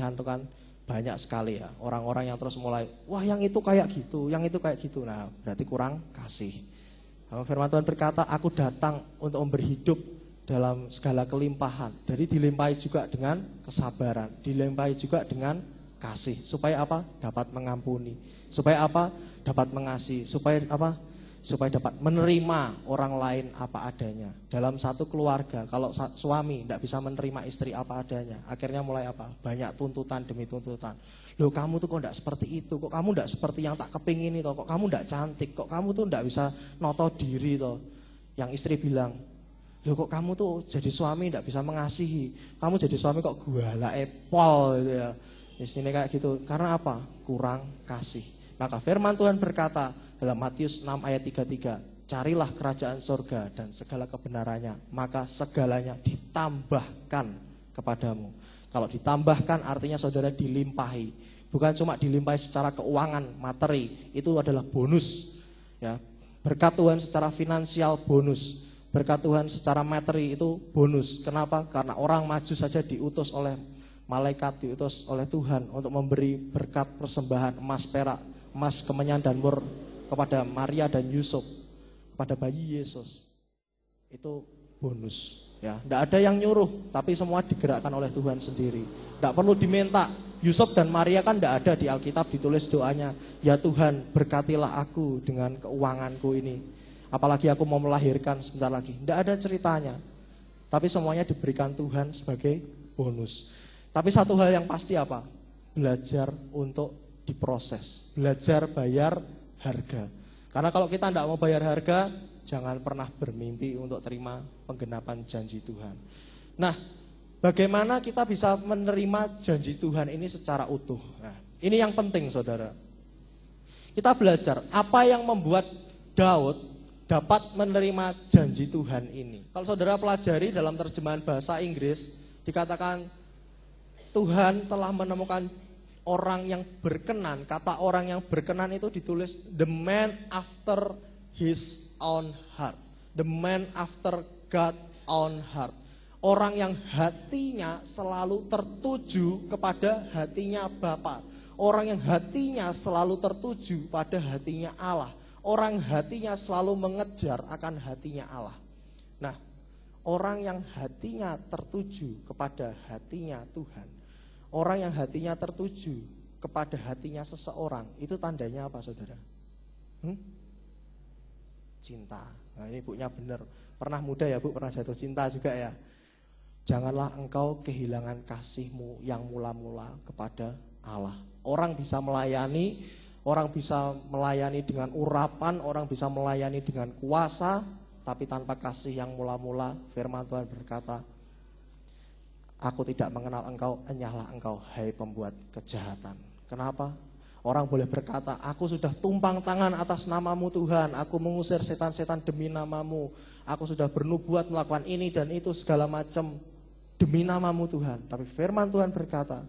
pilihan itu kan banyak sekali ya. Orang-orang yang terus mulai, wah yang itu kayak gitu, yang itu kayak gitu. Nah, berarti kurang kasih. Firman Tuhan berkata, aku datang untuk memberi hidup dalam segala kelimpahan. Jadi dilimpahi juga dengan kesabaran, dilimpahi juga dengan kasih. Supaya apa? Dapat mengampuni. Supaya apa? Dapat mengasihi. Supaya apa? Supaya dapat menerima orang lain apa adanya. Dalam satu keluarga, kalau suami tidak bisa menerima istri apa adanya, akhirnya mulai apa? Banyak tuntutan demi tuntutan. Loh, kamu tuh kok tidak seperti itu, kok kamu tidak seperti yang tak kepingin itu, kok kamu tidak cantik, kok kamu tuh tidak bisa noto diri toh. Yang istri bilang, loh kok kamu tuh jadi suami tidak bisa mengasihi, kamu jadi suami kok guala epol gitu ya. Di sini kayak gitu. Karena apa? Kurang kasih. Maka firman Tuhan berkata dalam Matius 6 ayat 33, carilah kerajaan surga dan segala kebenarannya, maka segalanya ditambahkan kepadamu. Kalau ditambahkan artinya saudara dilimpahi. Bukan cuma dilimpahi secara keuangan, materi, itu adalah bonus. Ya, berkat Tuhan secara finansial bonus. Berkat Tuhan secara materi itu bonus. Kenapa? Karena orang maju saja diutus oleh malaikat, diutus oleh Tuhan untuk memberi berkat persembahan emas, perak, emas, kemenyan dan mur kepada Maria dan Yusuf, kepada bayi Yesus. Itu bonus. Ya, tidak ada yang nyuruh, tapi semua digerakkan oleh Tuhan sendiri. Tidak perlu diminta. Yusuf dan Maria kan tidak ada di Alkitab ditulis doanya, ya Tuhan berkatilah aku dengan keuanganku ini. Apalagi aku mau melahirkan sebentar lagi. Tidak ada ceritanya. Tapi semuanya diberikan Tuhan sebagai bonus. Tapi satu hal yang pasti apa? Belajar untuk diproses. Belajar bayar harga. Karena kalau kita tidak mau bayar harga, jangan pernah bermimpi untuk terima penggenapan janji Tuhan. Nah, bagaimana kita bisa menerima janji Tuhan ini secara utuh? Nah, ini yang penting saudara. Kita belajar apa yang membuat Daud dapat menerima janji Tuhan ini. Kalau saudara pelajari dalam terjemahan bahasa Inggris, dikatakan Tuhan telah menemukan orang yang berkenan. Kata orang yang berkenan itu ditulis the man after his own heart. The man after God's own heart. Orang yang hatinya selalu tertuju kepada hatinya Bapa. Orang yang hatinya selalu tertuju pada hatinya Allah. Orang hatinya selalu mengejar akan hatinya Allah. Nah, orang yang hatinya tertuju kepada hatinya Tuhan, orang yang hatinya tertuju kepada hatinya seseorang, itu tandanya apa saudara? Cinta. Nah, ini ibunya benar. Pernah muda ya bu, pernah jatuh cinta juga ya. Janganlah engkau kehilangan kasihmu yang mula-mula kepada Allah. Orang bisa melayani, orang bisa melayani dengan urapan, orang bisa melayani dengan kuasa, tapi tanpa kasih yang mula-mula, firman Tuhan berkata, aku tidak mengenal engkau, enyahlah engkau, hai pembuat kejahatan. Kenapa? Orang boleh berkata, aku sudah tumpang tangan atas namamu Tuhan, aku mengusir setan-setan demi namamu, aku sudah bernubuat melakukan ini dan itu segala macam demi namamu Tuhan. Tapi firman Tuhan berkata,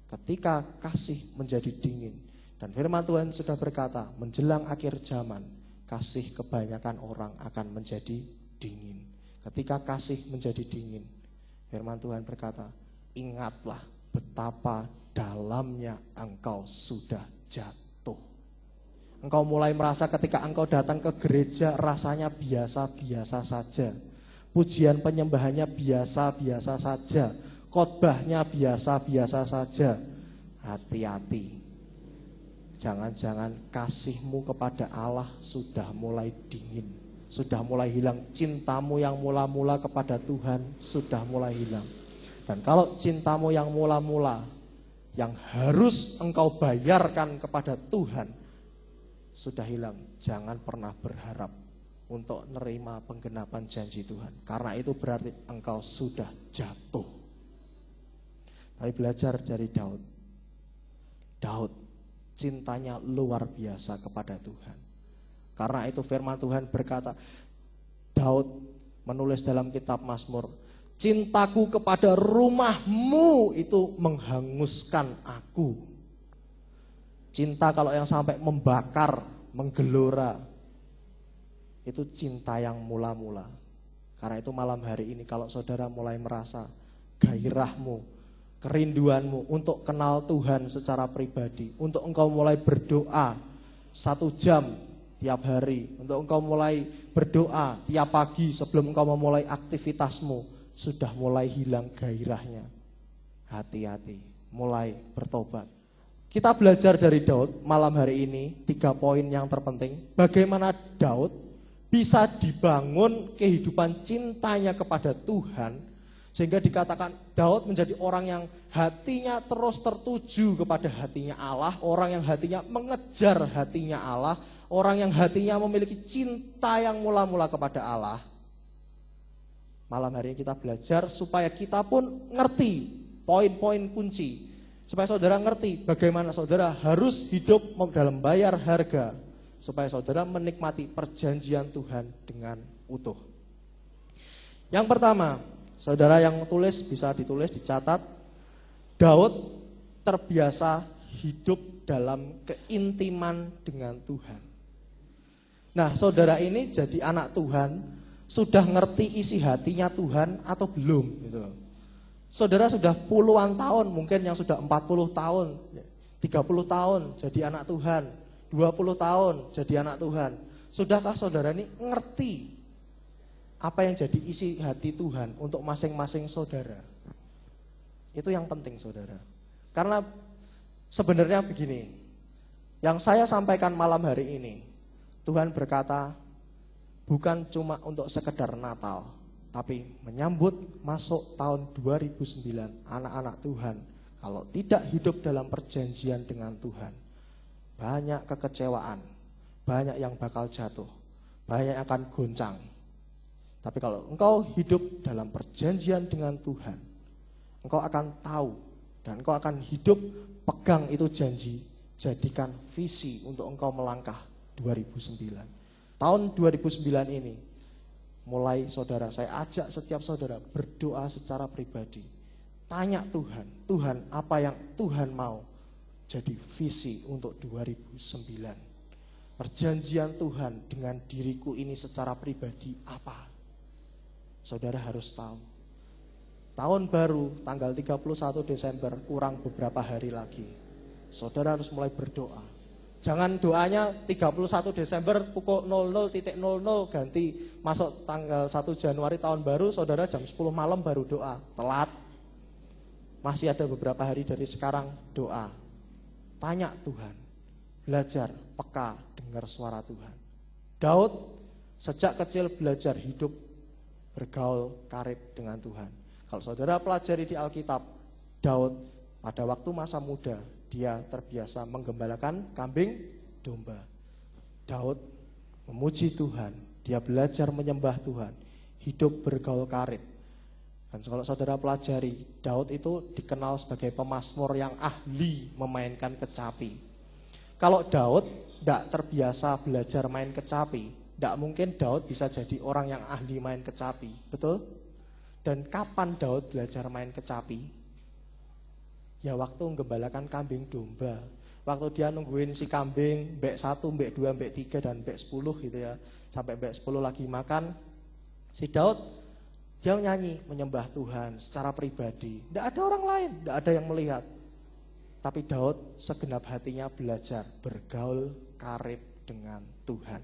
ketika kasih menjadi dingin, dan firman Tuhan sudah berkata, menjelang akhir zaman, kasih kebanyakan orang akan menjadi dingin. Ketika kasih menjadi dingin, firman Tuhan berkata, ingatlah betapa dalamnya engkau sudah jatuh. Engkau mulai merasa ketika engkau datang ke gereja rasanya biasa-biasa saja. Pujian penyembahannya biasa-biasa saja. Khotbahnya biasa-biasa saja. Hati-hati. Jangan-jangan kasihmu kepada Allah sudah mulai dingin, sudah mulai hilang. Cintamu yang mula-mula kepada Tuhan sudah mulai hilang. Dan kalau cintamu yang mula-mula, yang harus engkau bayarkan kepada Tuhan, sudah hilang, jangan pernah berharap untuk menerima penggenapan janji Tuhan. Karena itu berarti engkau sudah jatuh. Tapi belajar dari Daud. Daud cintanya luar biasa kepada Tuhan. Karena itu firman Tuhan berkata, Daud menulis dalam kitab Mazmur, cintaku kepada rumahmu itu menghanguskan aku. Cinta kalau yang sampai membakar, menggelora, itu cinta yang mula-mula. Karena itu malam hari ini kalau saudara mulai merasa gairahmu, kerinduanmu untuk kenal Tuhan secara pribadi, untuk engkau mulai berdoa 1 jam tiap hari, untuk engkau mulai berdoa tiap pagi sebelum engkau memulai aktivitasmu, sudah mulai hilang gairahnya. Hati-hati, mulai bertobat. Kita belajar dari Daud malam hari ini 3 poin yang terpenting. Bagaimana Daud bisa dibangun kehidupan cintanya kepada Tuhan, sehingga dikatakan Daud menjadi orang yang hatinya terus tertuju kepada hatinya Allah, orang yang hatinya mengejar hatinya Allah, orang yang hatinya memiliki cinta yang mula-mula kepada Allah. Malam hari ini kita belajar supaya kita pun ngerti poin-poin kunci, supaya saudara ngerti bagaimana saudara harus hidup dalam bayar harga, supaya saudara menikmati perjanjian Tuhan dengan utuh. Yang pertama, saudara yang tulis bisa ditulis, dicatat. Daud terbiasa hidup dalam keintiman dengan Tuhan. Nah, saudara ini jadi anak Tuhan, sudah ngerti isi hatinya Tuhan atau belum gitu loh. Saudara sudah puluhan tahun, mungkin yang sudah 40 tahun, 30 tahun jadi anak Tuhan, 20 tahun jadi anak Tuhan. Sudahkah saudara ini ngerti apa yang jadi isi hati Tuhan untuk masing-masing saudara? Itu yang penting saudara. Karena sebenarnya begini, yang saya sampaikan malam hari ini, Tuhan berkata bukan cuma untuk sekedar Natal, tapi menyambut masuk tahun 2009, anak-anak Tuhan kalau tidak hidup dalam perjanjian dengan Tuhan, banyak kekecewaan, banyak yang bakal jatuh, banyak yang akan goncang. Tapi kalau engkau hidup dalam perjanjian dengan Tuhan, engkau akan tahu dan engkau akan hidup pegang itu janji, jadikan visi untuk engkau melangkah 2009. Tahun 2009 ini, mulai saudara, saya ajak setiap saudara berdoa secara pribadi. Tanya Tuhan, Tuhan apa yang Tuhan mau jadi visi untuk 2009. Perjanjian Tuhan dengan diriku ini secara pribadi apa? Saudara harus tahu. Tahun baru tanggal 31 Desember kurang beberapa hari lagi. Saudara harus mulai berdoa. Jangan doanya 31 Desember pukul 00.00 ganti masuk tanggal 1 Januari tahun baru, saudara jam 10 malam baru doa. Telat. Masih ada beberapa hari dari sekarang doa. Tanya Tuhan. Belajar peka dengar suara Tuhan. Daud sejak kecil belajar hidup bergaul karib dengan Tuhan. Kalau saudara pelajari di Alkitab, Daud pada waktu masa muda dia terbiasa menggembalakan kambing domba. Daud memuji Tuhan, dia belajar menyembah Tuhan, hidup bergaul karib. Dan kalau saudara pelajari, Daud itu dikenal sebagai pemazmur yang ahli memainkan kecapi. Kalau Daud tidak terbiasa belajar main kecapi, tidak mungkin Daud bisa jadi orang yang ahli main kecapi, betul? Dan kapan Daud belajar main kecapi? Ya waktu menggembalakan kambing domba. Waktu dia nungguin si kambing mbek 1, mbek 2, mbek 3 dan mbek 10 gitu ya. Sampai mbek 10 lagi makan. Si Daud dia nyanyi menyembah Tuhan secara pribadi. Tidak ada orang lain, tidak ada yang melihat. Tapi Daud segenap hatinya belajar bergaul karib dengan Tuhan.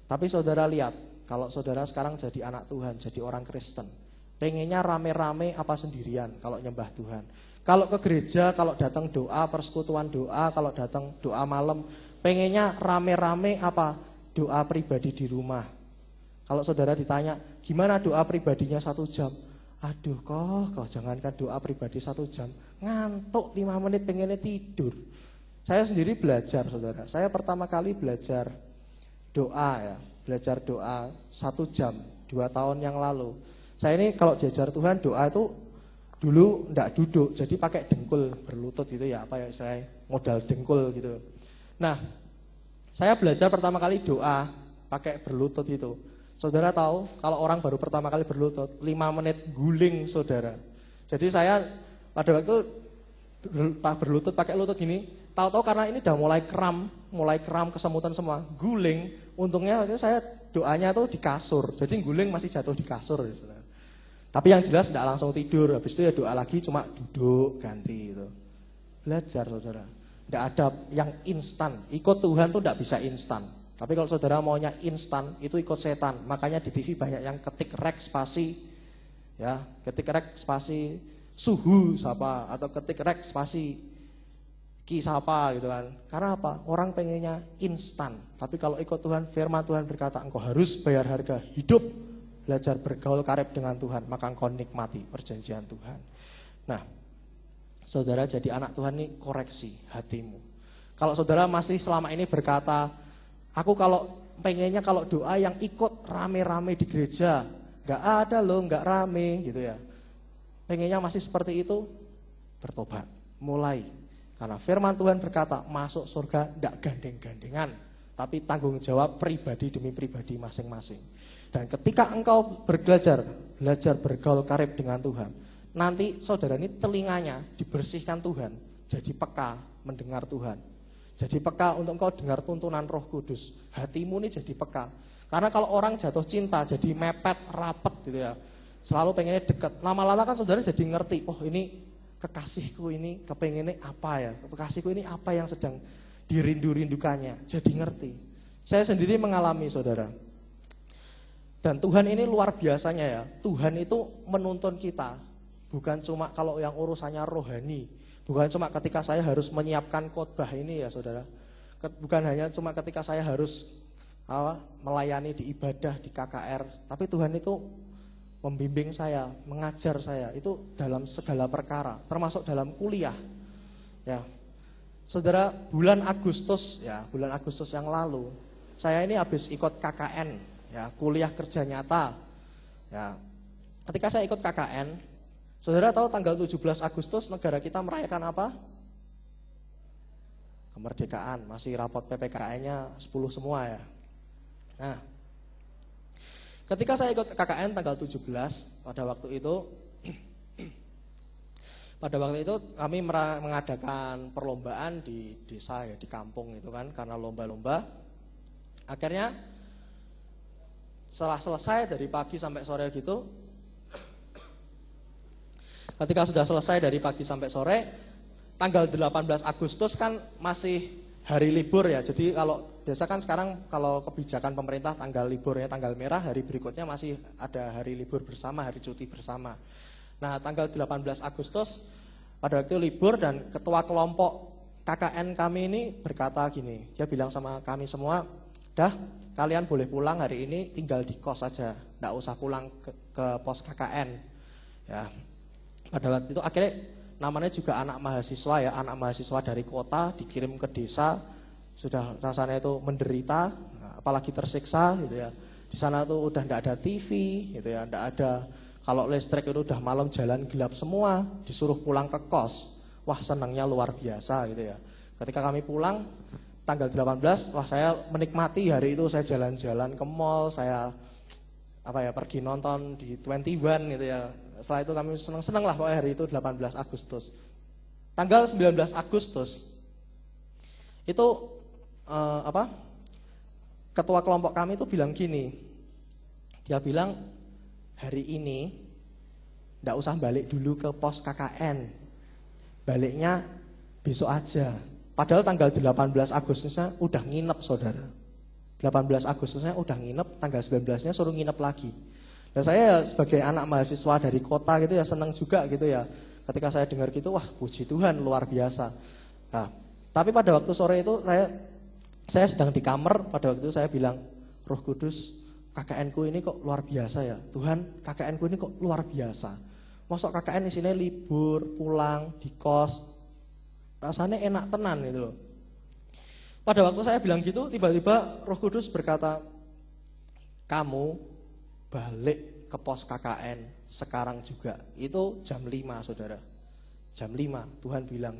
Tapi saudara lihat, kalau saudara sekarang jadi anak Tuhan, jadi orang Kristen, pengennya rame-rame apa sendirian kalau nyembah Tuhan? Kalau ke gereja, kalau datang doa, persekutuan doa, kalau datang doa malam, pengennya rame-rame apa doa pribadi di rumah? Kalau saudara ditanya, gimana doa pribadinya 1 jam? Aduh kok jangankan doa pribadi 1 jam, ngantuk 5 menit pengennya tidur. Saya sendiri belajar saudara, saya pertama kali belajar doa ya, belajar doa 1 jam 2 tahun yang lalu. Saya ini kalau diajar Tuhan doa itu dulu enggak duduk, jadi pakai dengkul berlutut gitu ya, apa ya saya modal dengkul gitu. Nah, saya belajar pertama kali doa pakai berlutut itu. Saudara tahu kalau orang baru pertama kali berlutut 5 menit guling saudara. Jadi saya pada waktu berlutut pakai lutut gini, tahu-tahu karena ini udah mulai kram kesemutan semua, guling. Untungnya saya doanya tuh di kasur, jadi guling masih jatuh di kasur saudara. Tapi yang jelas tidak langsung tidur, habis itu ya doa lagi, cuma duduk ganti itu. Belajar saudara. Tidak ada yang instan. Ikut Tuhan tuh tidak bisa instan. Tapi kalau saudara maunya instan, itu ikut setan. Makanya di TV banyak yang ketik rek spasi, ya, ketik rek spasi suhu siapa, atau ketik rek spasi ki siapa gitu kan. Karena apa? Orang pengennya instan. Tapi kalau ikut Tuhan, firman Tuhan berkata engkau harus bayar harga hidup, belajar bergaul karib dengan Tuhan, maka engkau nikmati perjanjian Tuhan. Nah, saudara jadi anak Tuhan ini koreksi hatimu. Kalau saudara masih selama ini berkata, aku kalau pengennya kalau doa yang ikut rame-rame di gereja, nggak ada loh, nggak rame gitu ya. Pengennya masih seperti itu, bertobat, mulai. Karena firman Tuhan berkata, masuk surga tidak gandeng-gandengan, tapi tanggung jawab pribadi demi pribadi masing-masing. Dan ketika engkau belajar bergaul karib dengan Tuhan, nanti saudara ini telinganya dibersihkan Tuhan, jadi peka mendengar Tuhan. Jadi peka untuk engkau dengar tuntunan Roh Kudus. Hatimu ini jadi peka. Karena kalau orang jatuh cinta, jadi mepet, rapet gitu ya, selalu pengennya dekat. Lama-lama kan saudara jadi ngerti, oh ini kekasihku ini kepengennya apa ya, kekasihku ini apa yang sedang dirindu-rindukannya. Jadi ngerti. Saya sendiri mengalami saudara. Dan Tuhan ini luar biasanya ya. Tuhan itu menuntun kita. Bukan cuma kalau yang urusannya rohani. Bukan cuma ketika saya harus menyiapkan khotbah ini ya saudara. Bukan hanya cuma ketika saya harus melayani di ibadah, di KKR. Tapi Tuhan itu membimbing saya, mengajar saya. Itu dalam segala perkara. Termasuk dalam kuliah. Ya, saudara, bulan Agustus yang lalu, saya ini habis ikut KKN, ya, kuliah kerja nyata. Ya, ketika saya ikut KKN, saudara tahu tanggal 17 Agustus negara kita merayakan apa? Kemerdekaan. Masih rapot PPKN-nya 10 semua ya. Nah, ketika saya ikut KKN tanggal 17, pada waktu itu kami mengadakan perlombaan di desa ya, di kampung itu kan, karena lomba-lomba. Akhirnya setelah selesai dari pagi sampai sore gitu, ketika sudah selesai dari pagi sampai sore, tanggal 18 Agustus kan masih hari libur ya. Jadi kalau biasa kan sekarang kalau kebijakan pemerintah tanggal liburnya tanggal merah, hari berikutnya masih ada hari libur bersama, hari cuti bersama. Nah, tanggal 18 Agustus pada waktu itu libur, dan ketua kelompok KKN kami ini berkata gini, dia bilang sama kami semua, dah kalian boleh pulang hari ini, tinggal di kos saja, enggak usah pulang ke pos KKN. Ya. Pada waktu itu akhirnya namanya juga anak mahasiswa ya, anak mahasiswa dari kota dikirim ke desa, sudah rasanya itu menderita, apalagi tersiksa gitu ya. Di sana tuh udah enggak ada TV gitu ya, enggak ada, kalau listrik itu udah malam jalan gelap semua, disuruh pulang ke kos. Wah, senangnya luar biasa gitu ya. Ketika kami pulang tanggal 18, wah saya menikmati hari itu, saya jalan-jalan ke mall, saya pergi nonton di 21 gitu ya. Setelah itu kami senang-senang lah pokoknya hari itu 18 Agustus. Tanggal 19 Agustus itu ketua kelompok kami itu bilang gini. Dia bilang, hari ini nggak usah balik dulu ke pos KKN. Baliknya besok aja. Padahal tanggal 18 Agustusnya udah nginep saudara. 18 Agustusnya udah nginep, tanggal 19-nya suruh nginep lagi. Dan saya sebagai anak mahasiswa dari kota gitu ya, senang juga gitu ya. Ketika saya dengar gitu, wah puji Tuhan luar biasa. Nah, tapi pada waktu sore itu saya sedang di kamar, pada waktu itu saya bilang, Roh Kudus, KKN-ku ini kok luar biasa ya. Tuhan, KKN-ku ini kok luar biasa. Masuk KKN di sini libur, pulang di kos, rasanya enak tenan gitu loh. Pada waktu saya bilang gitu, tiba-tiba Roh Kudus berkata, kamu balik ke pos KKN sekarang juga. Itu jam 5 saudara. Jam 5 Tuhan bilang,